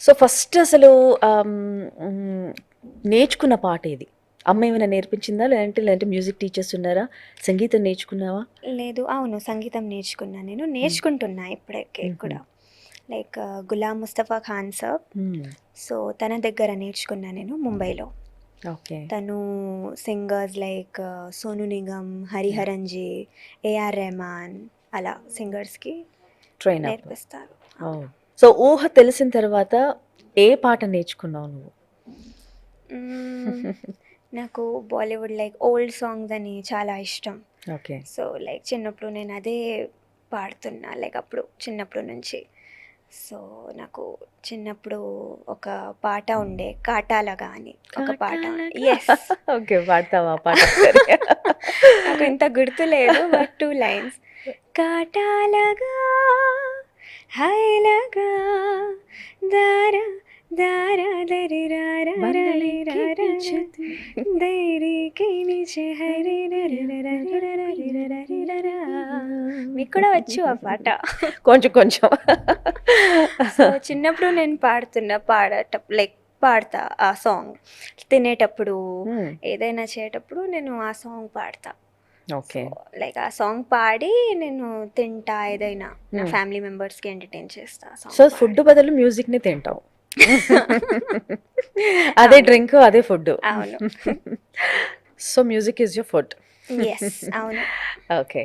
So first అసలు ఆమ్, మ్, నేర్చుకున్న పాట ఏది? అమ్మ ఏమైనా నేర్పించిందా? లేదంటే మ్యూజిక్ టీచర్స్ ఉన్నారా? సంగీతం నేర్చుకున్నావా? లేదు. అవును. సంగీతం నేర్చుకున్నా నేను. నేర్చుకుంటున్నా ఇప్పటికి మ్మ్. కూడా. లైక్ గులాం ముస్తఫా ఖాన్ సాబ్. మ్మ్. సో, తన దగ్గర నేర్చుకున్నా నేను ముంబైలో. ఓకే. తను సింగర్స్ లైక్ సోను నిగమ్, హరిహరన్ జీ, ఏఆర్ రెహమాన్ అలా సింగర్స్‌కి ట్రైన్ అప్. నేర్పిస్తారు. అవును. సో ఊహ తెలిసిన తర్వాత ఏ పాట నేర్చుకున్నావు నువ్వు? హ్మ్. నాకు బాలీవుడ్ లైక్ ఓల్డ్ సాంగ్స్ అని చాలా ఇష్టం. ఓకే. సో, లైక్ చిన్నప్పుడు నేను అదే పాడుతున్నా. లైక్ అప్పుడు చిన్నప్పుడు నుంచి. సో, నాకు చిన్నప్పుడు ఒక పాట ఉండే 'కాటాలగా' అని ఒక పాట. కాటాలగా. యెస్. ఓకే, పాడతావా ఆ పాట ఒకసారి? నాకు ఇంత గుర్తులేదు బట్ 2 లైన్స్. కాటాలగా హాయిలగా దార దార దరి రార రరి బంధులెక్కి రార పిలిచేది. దైరికి నిచే హరి రరి రరి రరి రరి రరా. మీకు కూడా వచ్చు ఆ పాట. కొంచెం కొంచెం. సో చిన్నప్పుడు నేను లైక్ పాడతా ఆ సాంగ్. తినేటప్పుడు మ్మ్. ఏదైనా చేసేటప్పుడు నేను ఆ సాంగ్ పాడతా. So okay. లైక్ ఆ సాంగ్ పాడి నేను తింటా ఏదైనా నా మ్మ్. ఫ్యామిలీ మెంబర్స్కి ఎంటర్టైన్ చేస్తా ఆ సో సాంగ్ ఫుడ్ పాడి. బదులు మ్యూజిక్ ని తింటావు. అదే అవును. డ్రింక్, అదే ఫుడ్. అవును. So music is your food. Yes. అవును. ఓకే.